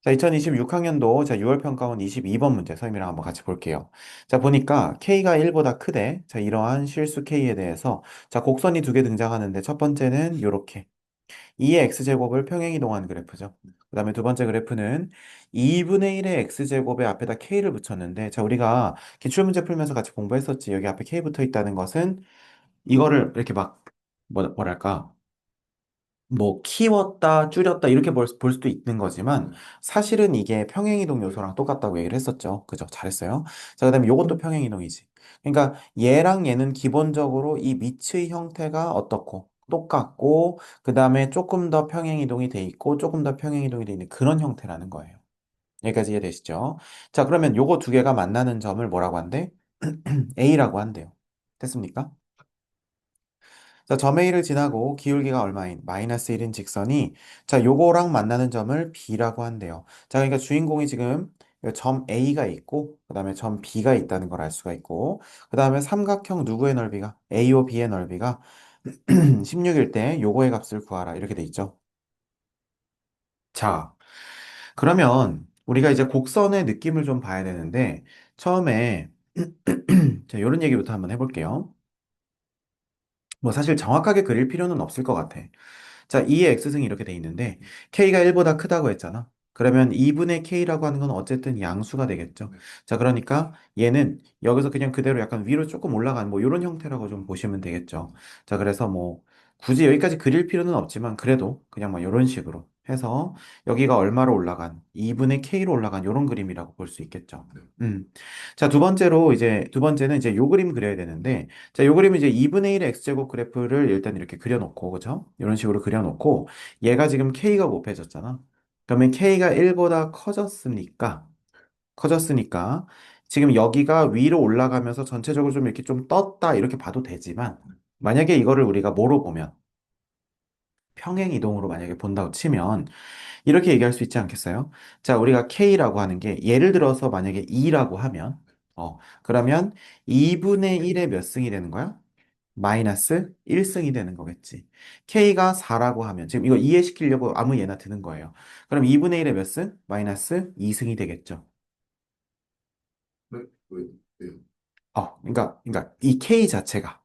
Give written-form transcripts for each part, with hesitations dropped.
자, 2026학년도 6월 평가원 22번 문제 선생님이랑 한번 같이 볼게요. 자, 보니까 K가 1보다 크대. 자, 이러한 실수 K에 대해서 자, 곡선이 두 개 등장하는데 첫 번째는 요렇게 2의 x제곱을 평행이동한 그래프죠. 그 다음에 두 번째 그래프는 2분의 1의 x제곱에 앞에다 K를 붙였는데 자, 우리가 기출문제 풀면서 같이 공부했었지. 여기 앞에 K 붙어 있다는 것은 이거를 이렇게 막 뭐랄까 뭐 키웠다, 줄였다 이렇게 볼 수도 있는 거지만 사실은 이게 평행이동 요소랑 똑같다고 얘기를 했었죠. 그죠? 잘했어요. 자, 그다음에 요것도 평행이동이지. 그러니까 얘랑 얘는 기본적으로 이 밑의 형태가 어떻고 똑같고 그다음에 조금 더 평행이동이 돼 있고 조금 더 평행이동이 돼 있는 그런 형태라는 거예요. 여기까지 이해되시죠? 자, 그러면 요거 두 개가 만나는 점을 뭐라고 한대? A라고 한대요. 됐습니까? 자, 점 A를 지나고 기울기가 얼마인 마이너스 1인 직선이 자, 요거랑 만나는 점을 B라고 한대요. 자, 그러니까 주인공이 지금 점 A가 있고 그다음에 점 B가 있다는 걸 알 수가 있고 그다음에 삼각형 누구의 넓이가 AO B의 넓이가 16일 때 요거의 값을 구하라 이렇게 돼 있죠. 자, 그러면 우리가 이제 곡선의 느낌을 좀 봐야 되는데 처음에 자, 요런 얘기부터 한번 해볼게요. 뭐 사실 정확하게 그릴 필요는 없을 것 같아. 자, 2의 x승이 이렇게 돼 있는데 k가 1보다 크다고 했잖아. 그러면 2분의 k라고 하는 건 어쨌든 양수가 되겠죠. 자, 그러니까 얘는 여기서 그냥 그대로 약간 위로 조금 올라가는 뭐 이런 형태라고 좀 보시면 되겠죠. 자, 그래서 뭐 굳이 여기까지 그릴 필요는 없지만 그래도 그냥 뭐 이런 식으로 해서 여기가 얼마로 올라간 2분의 k로 올라간 이런 그림이라고 볼 수 있겠죠. 음. 자, 두 번째는 이제 요 그림 그려야 되는데 자, 요 그림은 이제 2분의 1의 x제곱 그래프를 일단 이렇게 그려놓고, 그죠? 이런 식으로 그려놓고, 얘가 지금 k가 곱해졌잖아. 그러면 k가 1보다 커졌으니까, 지금 여기가 위로 올라가면서 전체적으로 좀 이렇게 좀 떴다, 이렇게 봐도 되지만, 만약에 이거를 우리가 뭐로 보면, 평행 이동으로 만약에 본다고 치면, 이렇게 얘기할 수 있지 않겠어요? 자, 우리가 k라고 하는 게, 예를 들어서 만약에 2라고 하면, 그러면 2분의 1의 몇 승이 되는 거야? 마이너스 1승이 되는 거겠지. K가 4라고 하면, 지금 이거 이해시키려고 아무 예나 드는 거예요. 그럼 2분의 1의 몇 승? 마이너스 2승이 되겠죠. 네? 왜? 예. 그러니까 이 K 자체가,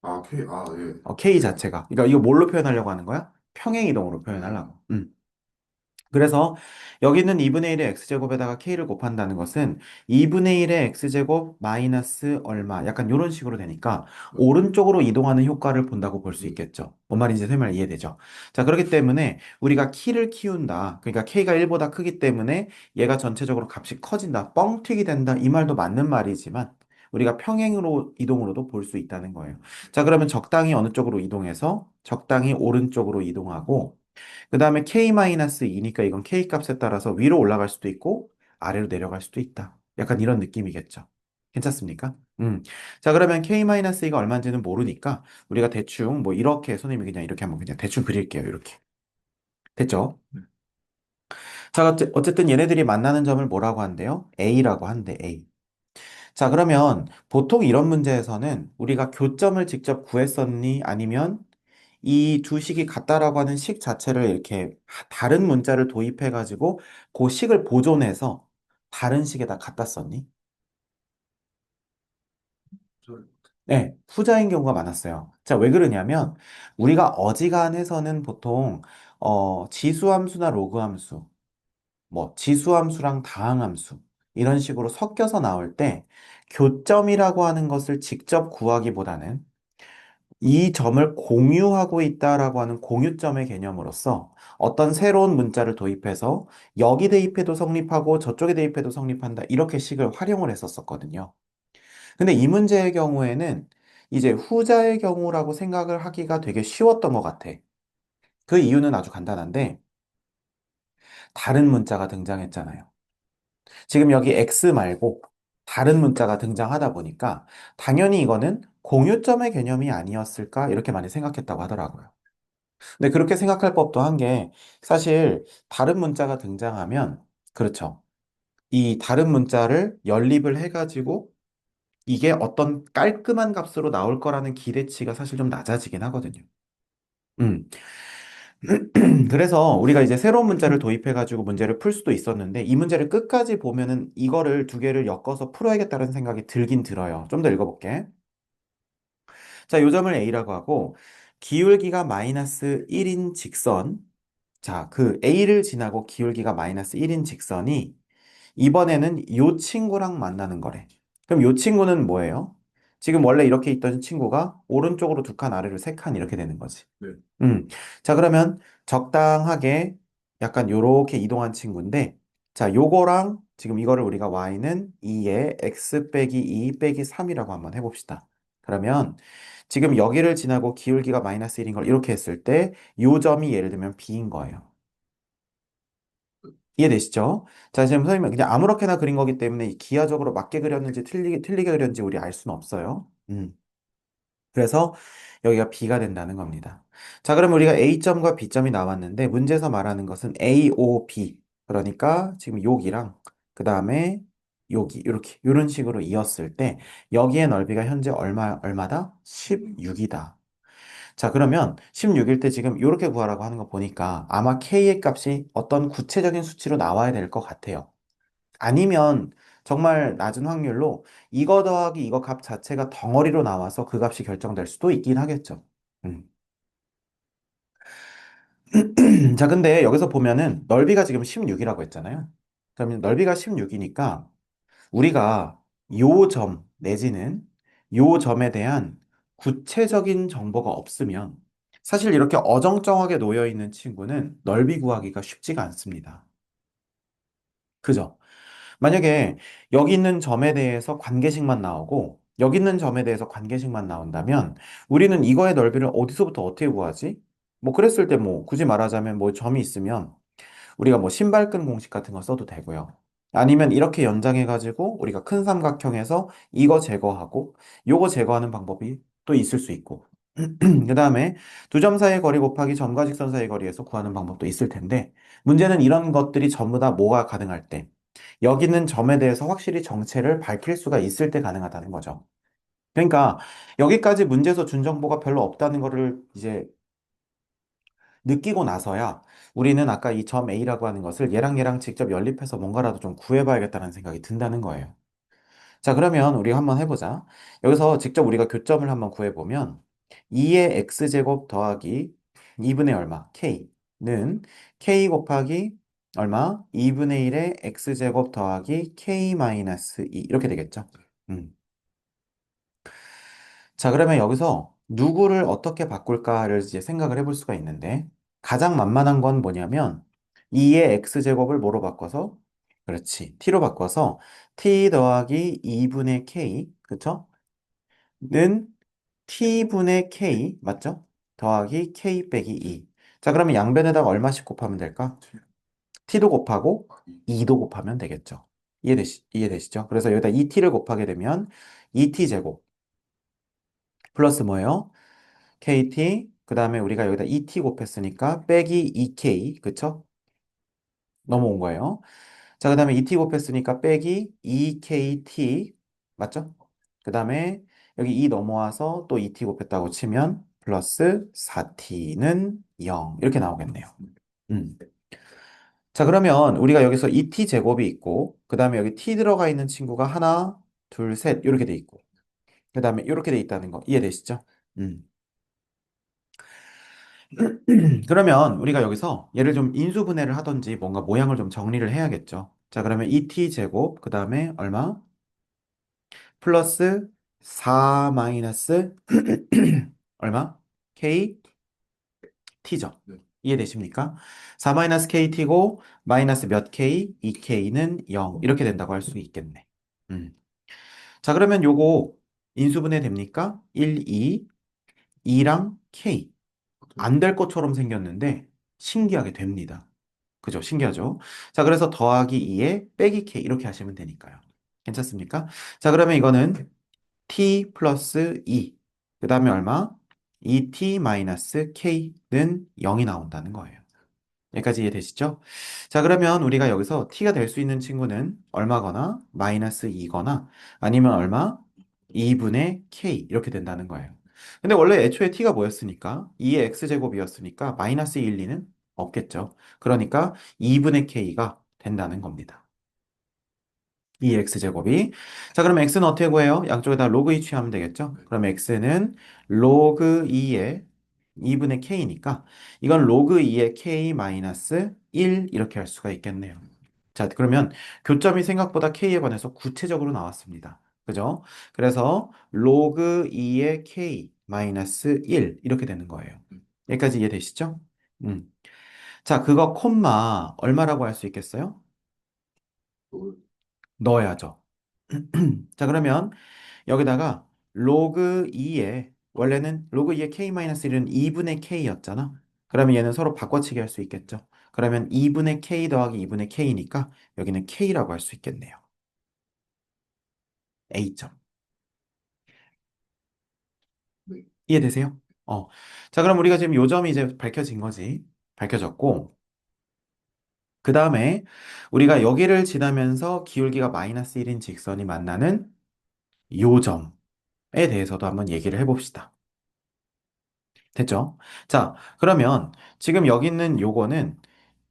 아, K, 아, 예. K 예. 자체가, 그러니까 이거 뭘로 표현하려고 하는 거야? 평행이동으로 표현하려고. 그래서 여기는 2분의 1의 x제곱에다가 k를 곱한다는 것은 2분의 1의 x제곱 마이너스 얼마 약간 이런 식으로 되니까 네. 오른쪽으로 이동하는 효과를 본다고 볼 수 있겠죠. 뭔 말인지 설명 이해되죠? 자, 그렇기 때문에 우리가 키를 키운다. 그러니까 k가 1보다 크기 때문에 얘가 전체적으로 값이 커진다. 뻥튀기 된다. 이 말도 맞는 말이지만 우리가 평행으로 이동으로도 볼 수 있다는 거예요. 자, 그러면 적당히 어느 쪽으로 이동해서 적당히 오른쪽으로 이동하고 그 다음에 k-2니까 이건 k 값에 따라서 위로 올라갈 수도 있고 아래로 내려갈 수도 있다. 약간 이런 느낌이겠죠. 괜찮습니까? 자, 그러면 k-2가 얼마인지는 모르니까 우리가 대충 뭐 이렇게 선생님이 그냥 이렇게 한번 그냥 대충 그릴게요. 이렇게. 됐죠? 자, 어쨌든 얘네들이 만나는 점을 뭐라고 한대요? A라고 한대, A. 자, 그러면 보통 이런 문제에서는 우리가 교점을 직접 구했었니? 아니면 이 두 식이 같다라고 하는 식 자체를 이렇게 다른 문자를 도입해가지고 그 식을 보존해서 다른 식에다 갖다 썼니? 저, 네, 후자인 경우가 많았어요. 자, 왜 그러냐면 우리가 어지간해서는 보통 지수함수나 로그함수, 뭐 지수함수랑 다항함수 이런 식으로 섞여서 나올 때 교점이라고 하는 것을 직접 구하기보다는 이 점을 공유하고 있다라고 하는 공유점의 개념으로서 어떤 새로운 문자를 도입해서 여기 대입해도 성립하고 저쪽에 대입해도 성립한다. 이렇게 식을 활용을 했었거든요. 근데 이 문제의 경우에는 이제 후자의 경우라고 생각을 하기가 되게 쉬웠던 것 같아. 그 이유는 아주 간단한데 다른 문자가 등장했잖아요. 지금 여기 X 말고 다른 문자가 등장하다 보니까 당연히 이거는 공유점의 개념이 아니었을까 이렇게 많이 생각했다고 하더라고요. 근데 그렇게 생각할 법도 한 게 사실 다른 문자가 등장하면 그렇죠. 이 다른 문자를 연립을 해가지고 이게 어떤 깔끔한 값으로 나올 거라는 기대치가 사실 좀 낮아지긴 하거든요. 음. 그래서 우리가 이제 새로운 문자를 도입해가지고 문제를 풀 수도 있었는데 이 문제를 끝까지 보면은 이거를 두 개를 엮어서 풀어야겠다는 생각이 들긴 들어요. 좀 더 읽어볼게. 자, 요점을 A라고 하고 기울기가 마이너스 1인 직선. 자, 그 A를 지나고 기울기가 마이너스 1인 직선이 이번에는 요 친구랑 만나는 거래. 그럼 요 친구는 뭐예요? 지금 원래 이렇게 있던 친구가 오른쪽으로 두 칸, 아래로 세 칸 이렇게 되는 거지. 네. 음. 자, 그러면 적당하게 약간 요렇게 이동한 친구인데, 자, 요거랑 지금 이거를 우리가 y는 2에 x 빼기 2 빼기 3이라고 한번 해봅시다. 그러면 지금 여기를 지나고 기울기가 마이너스 1인 걸 이렇게 했을 때, 요 점이 예를 들면 b인 거예요. 이해되시죠? 자, 지금 선생님은 그냥 아무렇게나 그린 거기 때문에 이 기하적으로 맞게 그렸는지 틀리게 그렸는지 우리 알 수는 없어요. 그래서 여기가 B가 된다는 겁니다. 자, 그럼 우리가 A점과 B점이 나왔는데 문제에서 말하는 것은 A, O, B. 그러니까 지금 여기랑 그 다음에 여기 이렇게 이런 식으로 이었을 때 여기의 넓이가 현재 얼마다? 16이다. 자, 그러면 16일 때 지금 이렇게 구하라고 하는 거 보니까 아마 K의 값이 어떤 구체적인 수치로 나와야 될 것 같아요. 아니면 정말 낮은 확률로 이거 더하기 이거 값 자체가 덩어리로 나와서 그 값이 결정될 수도 있긴 하겠죠. 음. 자, 근데 여기서 보면은 넓이가 지금 16이라고 했잖아요. 그러면 넓이가 16이니까 우리가 요 점 내지는 요 점에 대한 구체적인 정보가 없으면 사실 이렇게 어정쩡하게 놓여 있는 친구는 넓이 구하기가 쉽지가 않습니다. 그죠? 만약에 여기 있는 점에 대해서 관계식만 나오고 여기 있는 점에 대해서 관계식만 나온다면 우리는 이거의 넓이를 어디서부터 어떻게 구하지? 뭐 그랬을 때 뭐 굳이 말하자면 뭐 점이 있으면 우리가 뭐 신발끈 공식 같은 거 써도 되고요. 아니면 이렇게 연장해가지고 우리가 큰 삼각형에서 이거 제거하고 요거 제거하는 방법이 또 있을 수 있고 그 다음에 두 점 사이의 거리 곱하기 점과 직선 사이의 거리에서 구하는 방법도 있을 텐데 문제는 이런 것들이 전부 다 뭐가 가능할 때 여기 있는 점에 대해서 확실히 정체를 밝힐 수가 있을 때 가능하다는 거죠. 그러니까 여기까지 문제에서 준 정보가 별로 없다는 거를 이제 느끼고 나서야 우리는 아까 이 점 A라고 하는 것을 얘랑 직접 연립해서 뭔가라도 좀 구해봐야겠다는 생각이 든다는 거예요. 자, 그러면 우리 한번 해보자. 여기서 직접 우리가 교점을 한번 구해보면 2의 x제곱 더하기 2분의 얼마? k는 k 곱하기 얼마? 2분의 1의 x제곱 더하기 k 마이너스 2 이렇게 되겠죠? 음. 자, 그러면 여기서 누구를 어떻게 바꿀까를 이제 생각을 해볼 수가 있는데 가장 만만한 건 뭐냐면 2의 x제곱을 뭐로 바꿔서 그렇지. t로 바꿔서 t 더하기 2분의 k 그쵸? 는 t분의 k 맞죠? 더하기 k 빼기 2. 자, 그러면 양변에다가 얼마씩 곱하면 될까? t도 곱하고 2도 곱하면 되겠죠. 이해되시죠? 그래서 여기다 2t를 곱하게 되면 2t제곱 플러스 뭐예요? kt 그 다음에 우리가 여기다 2t 곱했으니까 빼기 2k 그쵸? 넘어온 거예요. 자, 그 다음에 2t 곱했으니까 빼기 2kt 맞죠? 그 다음에 여기 2 넘어와서 또 2t 곱했다고 치면 플러스 4t는 0 이렇게 나오겠네요. 음. 자, 그러면 우리가 여기서 2t 제곱이 있고 그 다음에 여기 t 들어가 있는 친구가 하나, 둘, 셋 이렇게 돼 있고 그 다음에 이렇게 돼 있다는 거 이해되시죠? 음. 그러면 우리가 여기서 얘를 좀 인수분해를 하든지 뭔가 모양을 좀 정리를 해야겠죠. 자, 그러면 2t 제곱 그 다음에 얼마? 플러스 4 마이너스 얼마? kt죠. 네. 이해되십니까? 4 마이너스 kt고 마이너스 몇 k? 2k는 0 이렇게 된다고 할 수 있겠네. 음. 자, 그러면 요거 인수분해 됩니까? 1, 2, 2랑 k 안 될 것처럼 생겼는데 신기하게 됩니다. 그죠? 신기하죠? 자, 그래서 더하기 2에 빼기 k 이렇게 하시면 되니까요. 괜찮습니까? 자, 그러면 이거는 t 플러스 2. 그 다음에 얼마? 2t 마이너스 k는 0이 나온다는 거예요. 여기까지 이해되시죠? 자, 그러면 우리가 여기서 t가 될 수 있는 친구는 얼마거나 마이너스 2거나 아니면 얼마? 2분의 k 이렇게 된다는 거예요. 근데 원래 애초에 t가 뭐였으니까 2의 x제곱이었으니까 마이너스 1, 2는 없겠죠. 그러니까 2분의 k가 된다는 겁니다. 2x제곱이. 자, 그럼 x는 어떻게 구해요? 양쪽에다 로그 2 취하면 되겠죠? 네. 그럼 x는 로그 2의 2분의 k니까 이건 로그 2의 k 마이너스 1 이렇게 할 수가 있겠네요. 자, 그러면 교점이 생각보다 k에 관해서 구체적으로 나왔습니다. 그죠? 그래서 로그 2의 k 마이너스 1 이렇게 되는 거예요. 여기까지 이해되시죠? 음. 자, 그거 콤마 얼마라고 할 수 있겠어요? 또, 넣어야죠. 자, 그러면 여기다가 로그 2에 원래는 로그 2의 k-1은 2분의 k였잖아. 그러면 얘는 서로 바꿔치기 할 수 있겠죠. 그러면 2분의 k 더하기 2분의 k니까 여기는 k라고 할 수 있겠네요. A점. 네. 이해되세요? 어. 자, 그럼 우리가 지금 요점이 이제 밝혀진 거지. 밝혀졌고, 그 다음에 우리가 여기를 지나면서 기울기가 마이너스 1인 직선이 만나는 요점에 대해서도 한번 얘기를 해봅시다. 됐죠? 자, 그러면 지금 여기 있는 요거는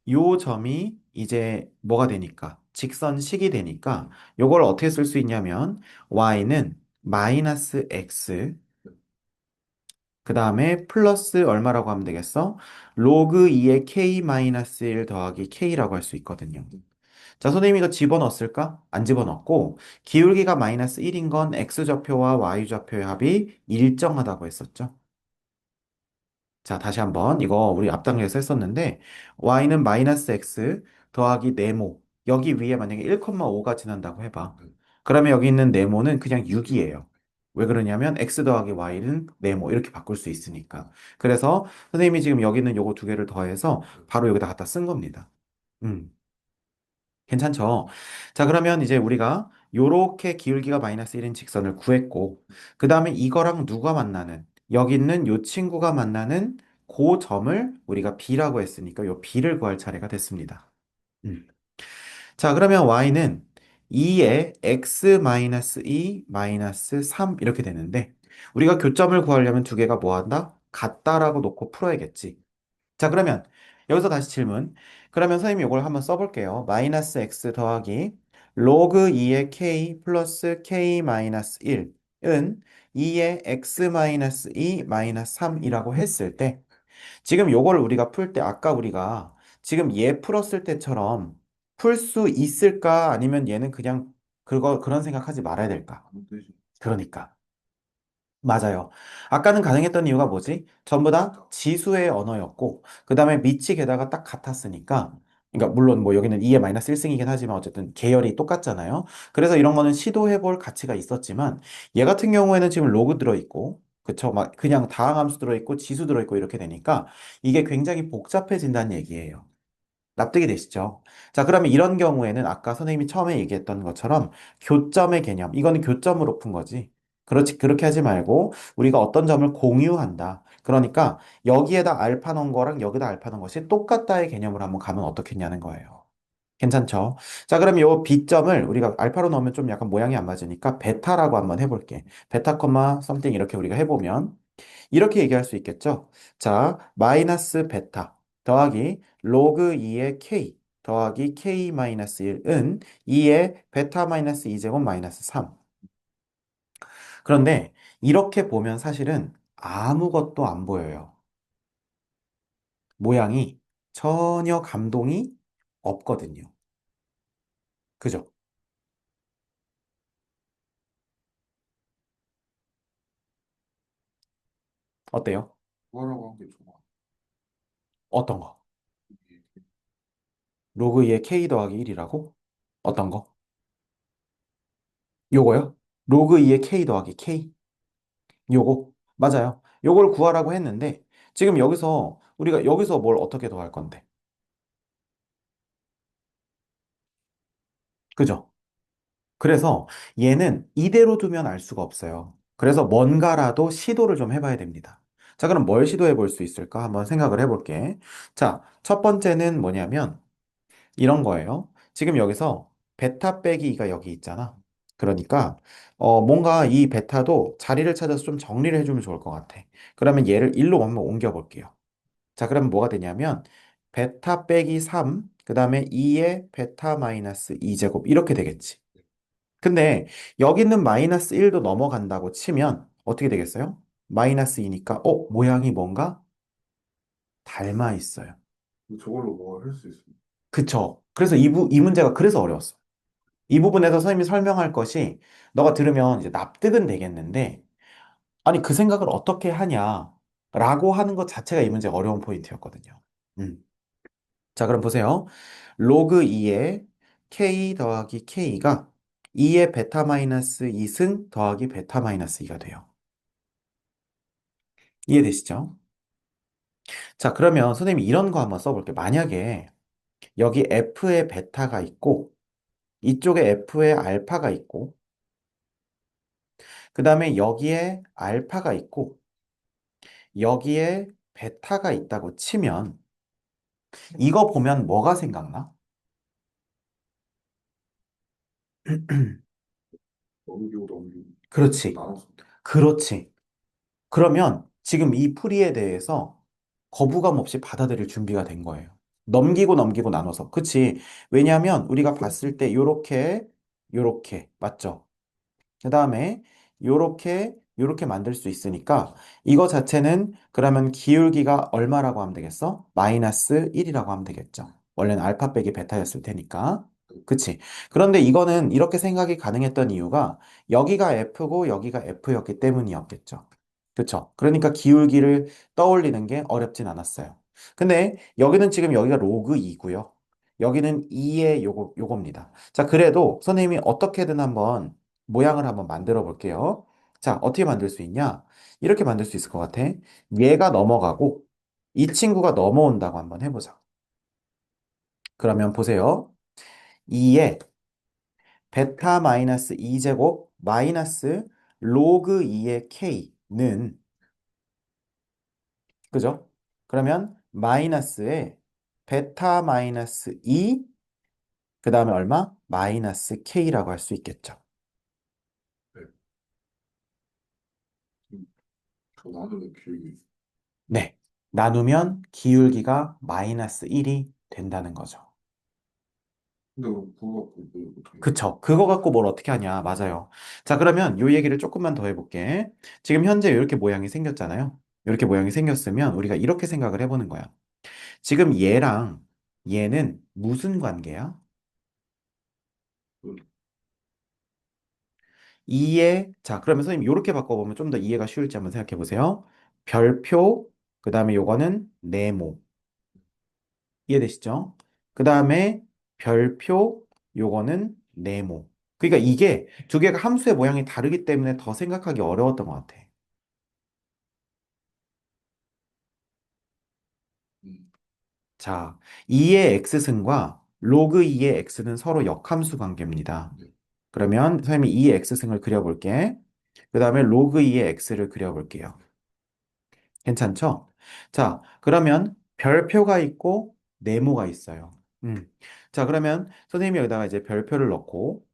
요 점이 이제 뭐가 되니까 직선식이 되니까 요걸 어떻게 쓸 수 있냐면 y는 마이너스 x 그 다음에 플러스 얼마라고 하면 되겠어? 로그 2의 k 마이너스 1 더하기 k라고 할 수 있거든요. 자, 선생님이 이거 집어넣었을까? 안 집어넣었고 기울기가 마이너스 1인 건 x좌표와 y좌표의 합이 일정하다고 했었죠. 자, 다시 한번 이거 우리 앞단계에서 했었는데 y는 마이너스 x 더하기 네모 여기 위에 만약에 1,5가 지난다고 해봐. 네. 그러면 여기 있는 네모는 그냥 6이에요. 왜 그러냐면 x 더하기 y는 네모 이렇게 바꿀 수 있으니까. 그래서 선생님이 지금 여기 있는 요거 두 개를 더해서 바로 여기다 갖다 쓴 겁니다. 음. 괜찮죠? 자, 그러면 이제 우리가 요렇게 기울기가 마이너스 1인 직선을 구했고, 그 다음에 이거랑 누가 만나는, 여기 있는 요 친구가 만나는 그 점을 우리가 B라고 했으니까 요 B를 구할 차례가 됐습니다. 음. 자, 그러면 Y는 2에 x 마이너스 2 마이너스 3 이렇게 되는데, 우리가 교점을 구하려면 두 개가 뭐 한다? 같다라고 놓고 풀어야겠지. 자, 그러면 여기서 다시 질문. 그러면 선생님이 이걸 한번 써볼게요. 마이너스 x 더하기 로그 2의 k 플러스 k 마이너스 1은 2의 x 마이너스 2 마이너스 3이라고 했을 때 지금 요거를 우리가 풀 때 아까 우리가 지금 얘 풀었을 때처럼 풀 수 있을까? 아니면 얘는 그냥 그런 생각하지 말아야 될까? 아무 뜻이 그러니까. 맞아요. 아까는 가능했던 이유가 뭐지? 전부 다 지수의 언어였고, 그 다음에 밑이 게다가 딱 같았으니까, 그러니까 물론 뭐 여기는 2의 마이너스 1승이긴 하지만 어쨌든 계열이 똑같잖아요. 그래서 이런 거는 시도해볼 가치가 있었지만, 얘 같은 경우에는 지금 로그 들어있고, 그쵸? 막 그냥 다항함수 들어있고, 지수 들어있고 이렇게 되니까, 이게 굉장히 복잡해진다는 얘기예요. 납득이 되시죠? 자, 그러면 이런 경우에는 아까 선생님이 처음에 얘기했던 것처럼 교점의 개념, 이거는 교점으로 푼 거지. 그렇지, 그렇게 하지 말고 우리가 어떤 점을 공유한다. 그러니까 여기에다 알파 넣은 거랑 여기다 알파 넣은 것이 똑같다의 개념으로 한번 가면 어떻겠냐는 거예요. 괜찮죠? 자, 그럼 요 B점을 우리가 알파로 넣으면 좀 약간 모양이 안 맞으니까 베타라고 한번 해볼게. 베타 콤마 썸띵 이렇게 우리가 해보면 이렇게 얘기할 수 있겠죠? 자, 마이너스 베타 더하기 로그 2의 k 더하기 k 마이너스 1은 2의 베타 마이너스 2제곱 마이너스 3. 그런데 이렇게 보면 사실은 아무것도 안 보여요. 모양이 전혀 감동이 없거든요. 그죠? 어때요? 구하라고 한 게 좋아. 어떤 거? 이게 로그 2의 k 더하기 1이라고? 어떤 거? 요거요? 로그 2의 k 더하기 k? 요거 맞아요. 요걸 구하라고 했는데 지금 여기서 우리가 여기서 뭘 어떻게 더할 건데? 그죠? 그래서 얘는 이대로 두면 알 수가 없어요. 그래서 뭔가라도 시도를 좀 해봐야 됩니다. 자, 그럼 뭘 시도해 볼 수 있을까? 한번 생각을 해볼게. 자, 첫 번째는 뭐냐면 이런 거예요. 지금 여기서 베타 빼기 2가 여기 있잖아. 그러니까 뭔가 이 베타도 자리를 찾아서 좀 정리를 해주면 좋을 것 같아. 그러면 얘를 1로 한번 옮겨볼게요. 자, 그러면 뭐가 되냐면 베타 빼기 3, 그 다음에 2의 베타 마이너스 2제곱 이렇게 되겠지. 근데 여기 있는 마이너스 1도 넘어간다고 치면 어떻게 되겠어요? 마이너스 2니까 모양이 뭔가 닮아 있어요. 저걸로 뭐 할 수 있습니다. 그쵸? 그래서 이 문제가 그래서 어려웠어. 이 부분에서 선생님이 설명할 것이 너가 들으면 이제 납득은 되겠는데 아니 그 생각을 어떻게 하냐라고 하는 것 자체가 이 문제의 어려운 포인트였거든요. 음. 자, 그럼 보세요. 로그 2의 k 더하기 k가 2의 베타 마이너스 2승 더하기 베타 마이너스 2가 돼요. 이해되시죠? 자, 그러면 선생님이 이런 거 한번 써볼게요. 만약에 여기 f의 베타가 있고 이쪽에 f의 알파가 있고 그 다음에 여기에 알파가 있고 여기에 베타가 있다고 치면 이거 보면 뭐가 생각나? 넘기고 넘기고 또 그렇지. 나눠서. 그렇지. 그러면 지금 이 풀이에 대해서 거부감 없이 받아들일 준비가 된 거예요. 넘기고 넘기고 나눠서. 그치? 왜냐하면 우리가 봤을 때 요렇게, 요렇게. 맞죠? 그 다음에 요렇게 만들 수 있으니까 이거 자체는 그러면 기울기가 얼마라고 하면 되겠어? 마이너스 1이라고 하면 되겠죠. 원래는 알파 빼기 베타였을 테니까. 그치? 그런데 이거는 이렇게 생각이 가능했던 이유가 여기가 F고 여기가 F였기 때문이었겠죠. 그쵸? 그러니까 기울기를 떠올리는 게 어렵진 않았어요. 근데 여기는 지금 여기가 로그 2고요. 여기는 2의 요겁니다. 자, 그래도 선생님이 어떻게든 한번 모양을 한번 만들어 볼게요. 자, 어떻게 만들 수 있냐? 이렇게 만들 수 있을 것 같아. 얘가 넘어가고 이 친구가 넘어온다고 한번 해보자. 그러면 보세요. 2의 베타 마이너스 2제곱 마이너스 로그 2의 k는 그죠? 그러면 마이너스에 베타 마이너스 2, 그 다음에 얼마? 마이너스 k라고 할 수 있겠죠. 네. 저 나누는 기억이. 네. 나누면 기울기가 마이너스 1이 된다는 거죠. 근데 그거 갖고 뭐 어떻게? 그쵸. 그거 갖고 뭘 어떻게 하냐. 맞아요. 자, 그러면 요 얘기를 조금만 더 해볼게. 지금 현재 이렇게 모양이 생겼잖아요. 이렇게 모양이 생겼으면 우리가 이렇게 생각을 해보는 거야. 지금 얘랑 얘는 무슨 관계야? 그, 자, 그러면 선생님 이렇게 바꿔보면 좀 더 이해가 쉬울지 한번 생각해 보세요. 별표, 그 다음에 요거는 네모. 이해되시죠? 그 다음에 별표, 요거는 네모. 그러니까 이게 두 개가 함수의 모양이 다르기 때문에 더 생각하기 어려웠던 것 같아. 음, 자, 2의 x승과 로그 2의 x는 서로 역함수 관계입니다. 네. 그러면 선생님이 2의 x승을 그려볼게. 그 다음에 로그 2의 x를 그려볼게요. 괜찮죠? 자, 그러면 별표가 있고 네모가 있어요. 자, 그러면 선생님이 여기다가 이제 별표를 넣고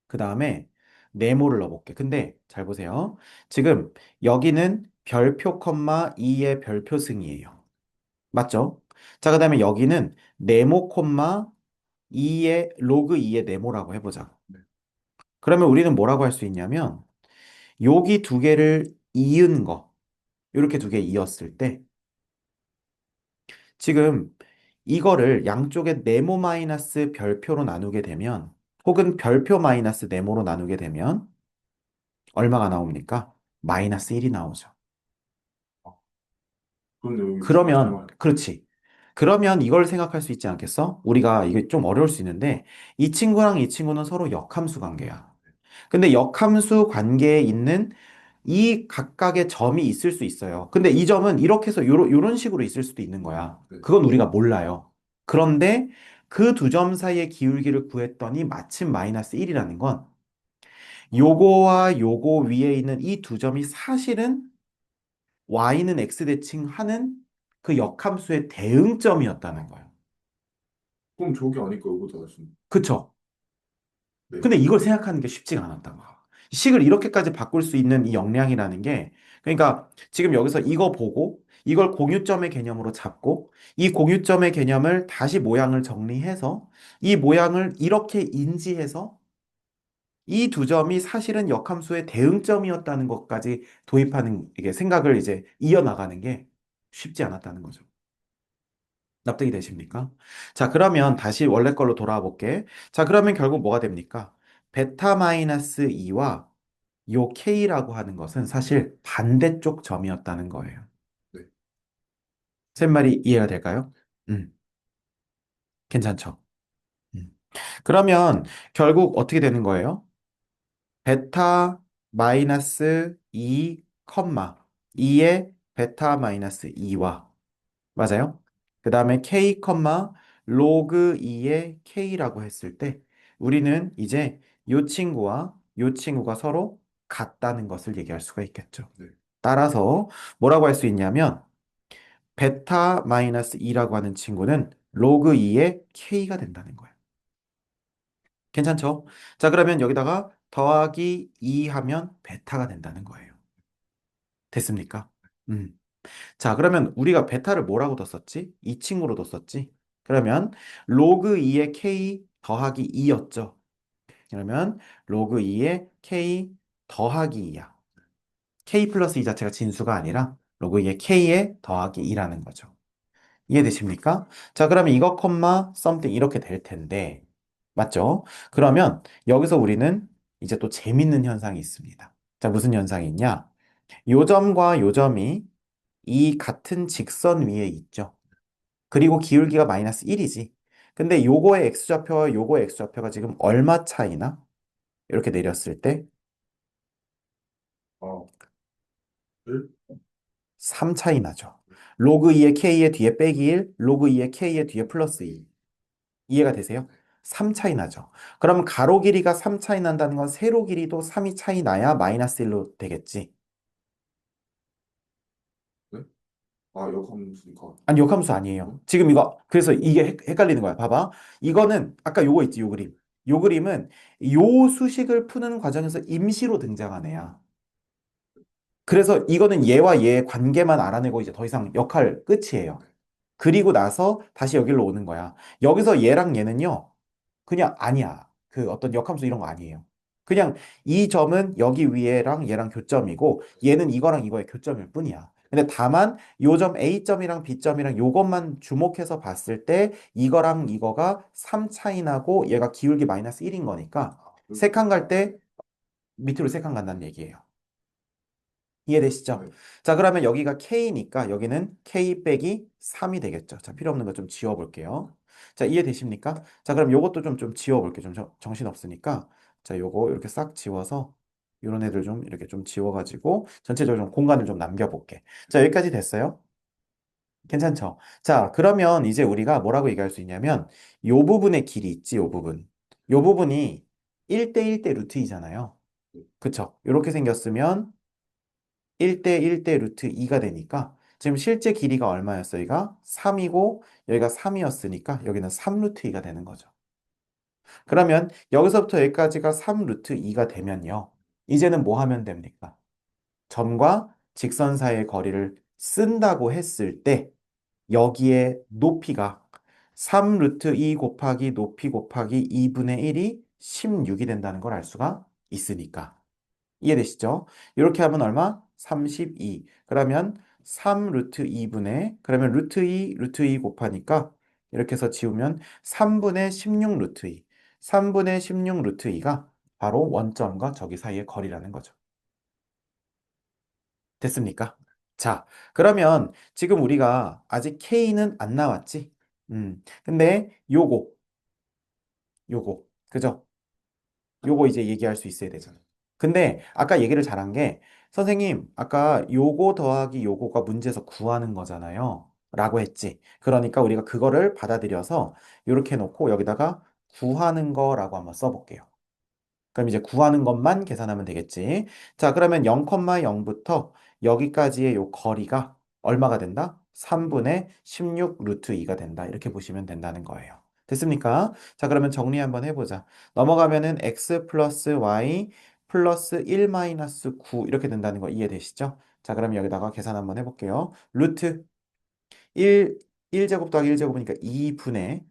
그 다음에 네모를 넣어볼게. 근데 잘 보세요. 지금 여기는 별표 콤마 2의 별표승이에요. 맞죠? 자, 그 다음에 여기는 네모 콤마 2의 로그 2의 네모라고 해보자. 네. 그러면 우리는 뭐라고 할 수 있냐면 여기 두 개를 이은 거 이렇게 두 개 이었을 때 지금 이거를 양쪽에 네모 마이너스 별표로 나누게 되면 혹은 별표 마이너스 네모로 나누게 되면 얼마가 나옵니까? 마이너스 1이 나오죠. 아, 그런데 여기 두 개 그러면, 닮아요. 그렇지. 그러면 이걸 생각할 수 있지 않겠어? 우리가 이게 좀 어려울 수 있는데 이 친구랑 이 친구는 서로 역함수 관계야. 근데 역함수 관계에 있는 이 각각의 점이 있을 수 있어요. 근데 이 점은 이렇게 해서 요런 식으로 있을 수도 있는 거야. 네. 그건 우리가 몰라요. 그런데 그 두 점 사이의 기울기를 구했더니 마침 마이너스 1이라는 건 요거와 요거 위에 있는 이 두 점이 사실은 y는 x 대칭하는 그 역함수의 대응점이었다는 거예요. 그럼 저기 아니까 여기다 하시는. 그쵸? 네. 근데 이걸 생각하는 게 쉽지가 않았던 거야. 식을 이렇게까지 바꿀 수 있는 이 역량이라는 게, 그러니까 지금 여기서 이거 보고, 이걸 공유점의 개념으로 잡고, 이 공유점의 개념을 다시 모양을 정리해서, 이 모양을 이렇게 인지해서, 이 두 점이 사실은 역함수의 대응점이었다는 것까지 도입하는, 이게 생각을 이제 이어나가는 게 쉽지 않았다는 거죠. 납득이 되십니까? 자, 그러면 다시 원래 걸로 돌아와 볼게. 자, 그러면 결국 뭐가 됩니까? 베타 마이너스 2와 요 K라고 하는 것은 사실 반대쪽 점이었다는 거예요. 네. 쌤 말이 이해가 될까요? 음, 괜찮죠? 음. 그러면 결국 어떻게 되는 거예요? 베타 마이너스 2, 2의 베타 마이너스 2와 맞아요? 그 다음에 k, 로그 2의 k라고 했을 때 우리는 이제 이 친구와 이 친구가 서로 같다는 것을 얘기할 수가 있겠죠. 네. 따라서 뭐라고 할 수 있냐면 베타 마이너스 2라고 하는 친구는 로그 2의 k가 된다는 거예요. 괜찮죠? 자, 그러면 여기다가 더하기 2 하면 베타가 된다는 거예요. 됐습니까? 음. 자, 그러면 우리가 베타를 뭐라고 뒀었지? 이 친구로 뒀었지? 그러면 로그 2의 k 더하기 2였죠. 그러면 로그 2의 k 더하기 2야. k 플러스 2 자체가 진수가 아니라 로그 2의 k에 더하기 2라는 거죠. 이해되십니까? 자, 그러면 이거 콤마 something 이렇게 될 텐데 맞죠? 그러면 여기서 우리는 이제 또 재밌는 현상이 있습니다. 자, 무슨 현상이 있냐? 요 점과 요 점이 이 같은 직선 위에 있죠. 그리고 기울기가 마이너스 1이지. 근데 요거의 x좌표와 요거의 x좌표가 지금 얼마 차이나? 이렇게 내렸을 때 아, 1? 3 차이 나죠. 로그 2의 k의 뒤에 빼기 1, 로그 2의 k의 뒤에 플러스 2. 이해가 되세요? 3 차이 나죠. 그럼 가로 길이가 3 차이 난다는 건 세로 길이도 3이 차이 나야 마이너스 1로 되겠지. 네? 아, 역함수니까. 아니, 역함수 아니에요. 네? 지금 이거, 그래서 이게 헷갈리는 거야. 봐봐. 이거는, 아까 요거 있지, 요 그림. 요 그림은 요 수식을 푸는 과정에서 임시로 등장한 애야. 그래서 이거는 얘와 얘의 관계만 알아내고 이제 더 이상 역할 끝이에요. 그리고 나서 다시 여기로 오는 거야. 여기서 얘랑 얘는요, 그냥 아니야. 그 어떤 역함수 이런 거 아니에요. 그냥 이 점은 여기 위에랑 얘랑 교점이고 얘는 이거랑 이거의 교점일 뿐이야. 근데 다만 요 점 A점이랑 B점이랑 요것만 주목해서 봤을 때 이거랑 이거가 3 차이 나고 얘가 기울기 마이너스 1인 거니까 아, 세 칸 갈 때 밑으로 세 칸 간다는 얘기예요. 이해되시죠? 네. 자, 그러면 여기가 K니까 여기는 K 빼기 3이 되겠죠. 자, 필요 없는 거 좀 지워볼게요. 자, 이해되십니까? 자, 그럼 요것도 좀 지워볼게요. 좀 정신 없으니까. 자, 요거 이렇게 싹 지워서 요런 애들 좀 이렇게 좀 지워가지고 전체적으로 좀 공간을 좀 남겨볼게. 자, 여기까지 됐어요? 괜찮죠? 자, 그러면 이제 우리가 뭐라고 얘기할 수 있냐면 요 부분의 길이 있지, 요 부분. 요 부분이 1대 1대 루트 이잖아요. 그쵸? 이렇게 생겼으면 1대 1대 루트 2가 되니까 지금 실제 길이가 얼마였어? 여기가 3이고 여기가 3이었으니까 여기는 3 루트 2가 되는 거죠. 그러면 여기서부터 여기까지가 3 루트 2가 되면요. 이제는 뭐 하면 됩니까? 점과 직선 사이의 거리를 쓴다고 했을 때 여기에 높이가 3 루트 2 곱하기 높이 곱하기 2분의 1이 16이 된다는 걸 알 수가 있으니까. 이해되시죠? 이렇게 하면 얼마? 32. 그러면 3 루트 2분의, 그러면 루트 2 곱하니까 이렇게 해서 지우면 3분의 16 루트 2. 3분의 16 루트 2가 바로 원점과 저기 사이의 거리라는 거죠. 됐습니까? 자, 그러면 지금 우리가 아직 K는 안 나왔지? 근데 요거, 그죠? 요거 이제 얘기할 수 있어야 되잖아. 근데 아까 얘기를 잘한 게 선생님, 아까 요거 더하기 요거가 문제에서 구하는 거잖아요. 라고 했지. 그러니까 우리가 그거를 받아들여서 이렇게 놓고 여기다가 구하는 거라고 한번 써볼게요. 그럼 이제 구하는 것만 계산하면 되겠지. 자, 그러면 0,0부터 여기까지의 요 거리가 얼마가 된다? 3분의 16 루트 2가 된다. 이렇게 보시면 된다는 거예요. 됐습니까? 자, 그러면 정리 한번 해보자. 넘어가면은 x 플러스 y 플러스 1 마이너스 9 이렇게 된다는 거 이해되시죠? 자, 그럼 여기다가 계산 한번 해볼게요. 루트 1, 1제곱 더하기 1제곱이니까 2분의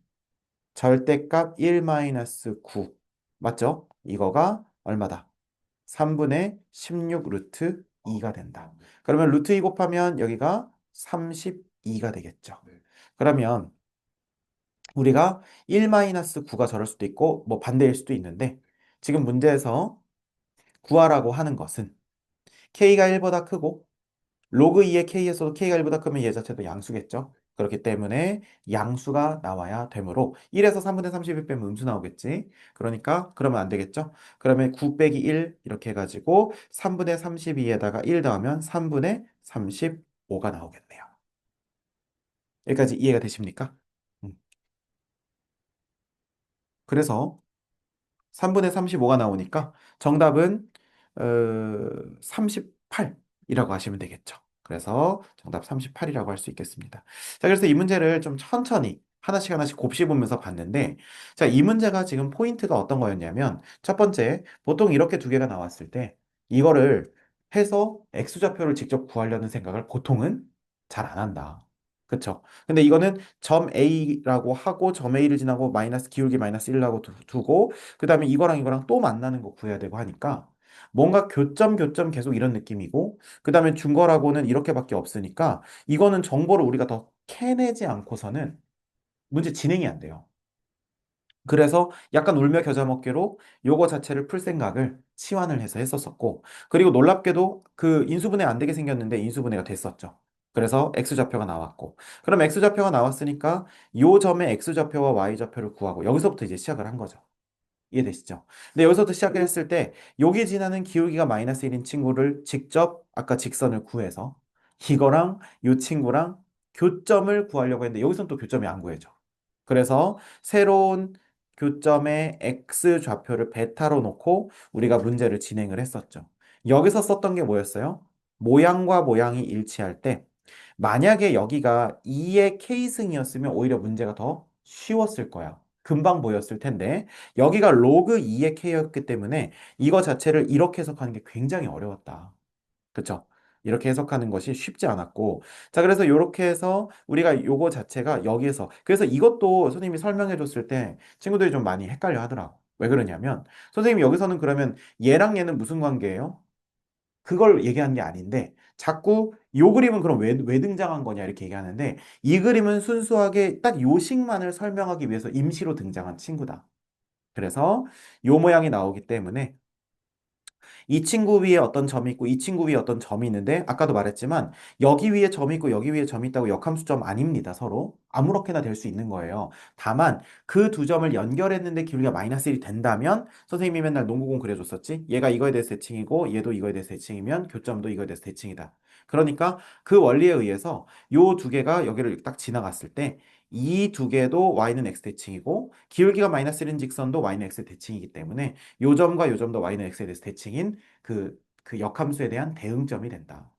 절대값 1 마이너스 9. 맞죠? 이거가 얼마다? 3분의 16 루트 2가 된다. 그러면 루트 2 곱하면 여기가 32가 되겠죠. 네. 그러면 우리가 1-9가 저럴 수도 있고 뭐 반대일 수도 있는데 지금 문제에서 구하라고 하는 것은 k가 1보다 크고 로그 2의 k에서도 k가 1보다 크면 얘 자체도 양수겠죠. 그렇기 때문에 양수가 나와야 되므로 1에서 3분의 31 빼면 음수 나오겠지. 그러니까 그러면 안 되겠죠. 그러면 9 빼기 1 이렇게 해가지고 3분의 32에다가 1 더하면 3분의 35가 나오겠네요. 여기까지 이해가 되십니까? 음. 그래서 3분의 35가 나오니까 정답은 38이라고 하시면 되겠죠. 그래서 정답 38이라고 할 수 있겠습니다. 자, 그래서 이 문제를 좀 천천히 하나씩 하나씩 곱씹으면서 봤는데, 자, 이 문제가 지금 포인트가 어떤 거였냐면, 첫 번째, 보통 이렇게 두 개가 나왔을 때, 이거를 해서 X좌표를 직접 구하려는 생각을 보통은 잘 안 한다. 그쵸? 근데 이거는 점 A라고 하고, 점 A를 지나고 마이너스 기울기 마이너스 1라고 두고, 그 다음에 이거랑 이거랑 또 만나는 거 구해야 되고 하니까 뭔가 교점 계속 이런 느낌이고 그 다음에 중거라고는 이렇게밖에 없으니까 이거는 정보를 우리가 더 캐내지 않고서는 문제 진행이 안 돼요. 그래서 약간 울며 겨자 먹기로 요거 자체를 풀 생각을 치환을 해서 했었었고 그리고 놀랍게도 그 인수분해 안 되게 생겼는데 인수분해가 됐었죠. 그래서 X좌표가 나왔고 그럼 X좌표가 나왔으니까 요 점의 X좌표와 Y좌표를 구하고 여기서부터 이제 시작을 한 거죠. 이해되시죠? 근데 여기서부터 시작을 했을 때 여기 지나는 기울기가 마이너스 1인 친구를 직접 아까 직선을 구해서 이거랑 이 친구랑 교점을 구하려고 했는데 여기서는 또 교점이 안 구해져. 그래서 새로운 교점의 x 좌표를 베타로 놓고 우리가 문제를 진행을 했었죠. 여기서 썼던 게 뭐였어요? 모양과 모양이 일치할 때 만약에 여기가 2의 k승이었으면 오히려 문제가 더 쉬웠을 거야. 금방 보였을 텐데 여기가 로그 2의 k였기 때문에 이거 자체를 이렇게 해석하는 게 굉장히 어려웠다. 그쵸? 이렇게 해석하는 것이 쉽지 않았고 자 그래서 이렇게 해서 우리가 요거 자체가 여기에서 그래서 이것도 선생님이 설명해 줬을 때 친구들이 좀 많이 헷갈려 하더라고. 왜 그러냐면 선생님이 여기서는 그러면 얘랑 얘는 무슨 관계예요? 그걸 얘기하는 게 아닌데 자꾸 요 그림은 그럼 왜 등장한 거냐 이렇게 얘기하는데 이 그림은 순수하게 딱 요식만을 설명하기 위해서 임시로 등장한 친구다. 그래서 요 모양이 나오기 때문에 이 친구 위에 어떤 점이 있고 이 친구 위에 어떤 점이 있는데 아까도 말했지만 여기 위에 점이 있고 여기 위에 점이 있다고 역함수점 아닙니다. 서로 아무렇게나 될 수 있는 거예요. 다만 그 두 점을 연결했는데 기울기가 마이너스 1이 된다면 선생님이 맨날 농구공 그려줬었지. 얘가 이거에 대해서 대칭이고 얘도 이거에 대해서 대칭이면 교점도 이거에 대해서 대칭이다. 그러니까 그 원리에 의해서 요 두 개가 여기를 딱 지나갔을 때 이 두 개도 y는 x 대칭이고 기울기가 마이너스 1인 직선도 y는 x 대칭이기 때문에 요 점과 요 점도 y는 x에 대해서 대칭인 그 역함수에 대한 대응점이 된다.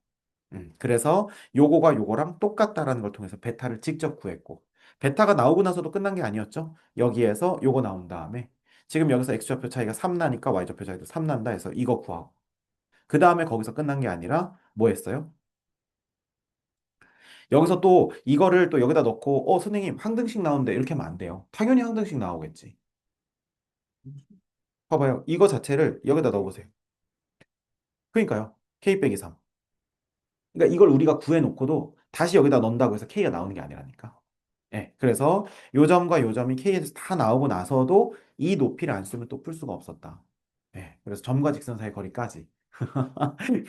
그래서 요거가 요거랑 똑같다라는 걸 통해서 베타를 직접 구했고 베타가 나오고 나서도 끝난 게 아니었죠. 여기에서 요거 나온 다음에 지금 여기서 x좌표 차이가 3 나니까 y좌표 차이도 3 난다 해서 이거 구하고 그 다음에 거기서 끝난 게 아니라 뭐 했어요? 여기서 또 이거를 또 여기다 넣고 선생님 항등식 나오는데 이렇게 하면 안 돼요. 당연히 항등식 나오겠지. 봐봐요. 이거 자체를 여기다 넣어보세요. 그러니까요. k 빼기 3. 그러니까 이걸 우리가 구해놓고도 다시 여기다 넣는다고 해서 k가 나오는 게 아니라니까. 예, 그래서 요 점과 요 점이 k에서 다 나오고 나서도 이 높이를 안 쓰면 또 풀 수가 없었다. 예, 그래서 점과 직선 사이 거리까지.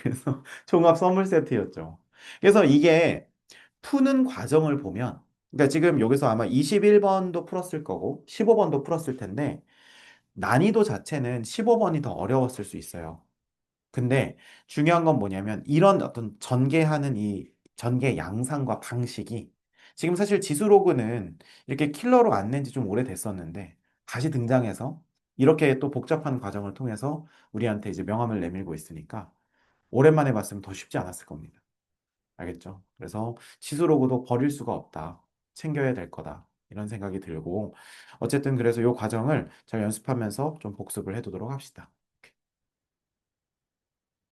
그래서 종합 선물 세트였죠. 그래서 이게 푸는 과정을 보면, 그러니까 지금 여기서 아마 21번도 풀었을 거고, 15번도 풀었을 텐데, 난이도 자체는 15번이 더 어려웠을 수 있어요. 근데 중요한 건 뭐냐면 이런 어떤 전개하는 이 전개 양상과 방식이 지금 사실 지수로그는 이렇게 킬러로 안 낸 지 좀 오래됐었는데 다시 등장해서 이렇게 또 복잡한 과정을 통해서 우리한테 이제 명함을 내밀고 있으니까 오랜만에 봤으면 더 쉽지 않았을 겁니다. 알겠죠? 그래서 지수로그도 버릴 수가 없다. 챙겨야 될 거다. 이런 생각이 들고 어쨌든 그래서 요 과정을 잘 연습하면서 좀 복습을 해두도록 합시다.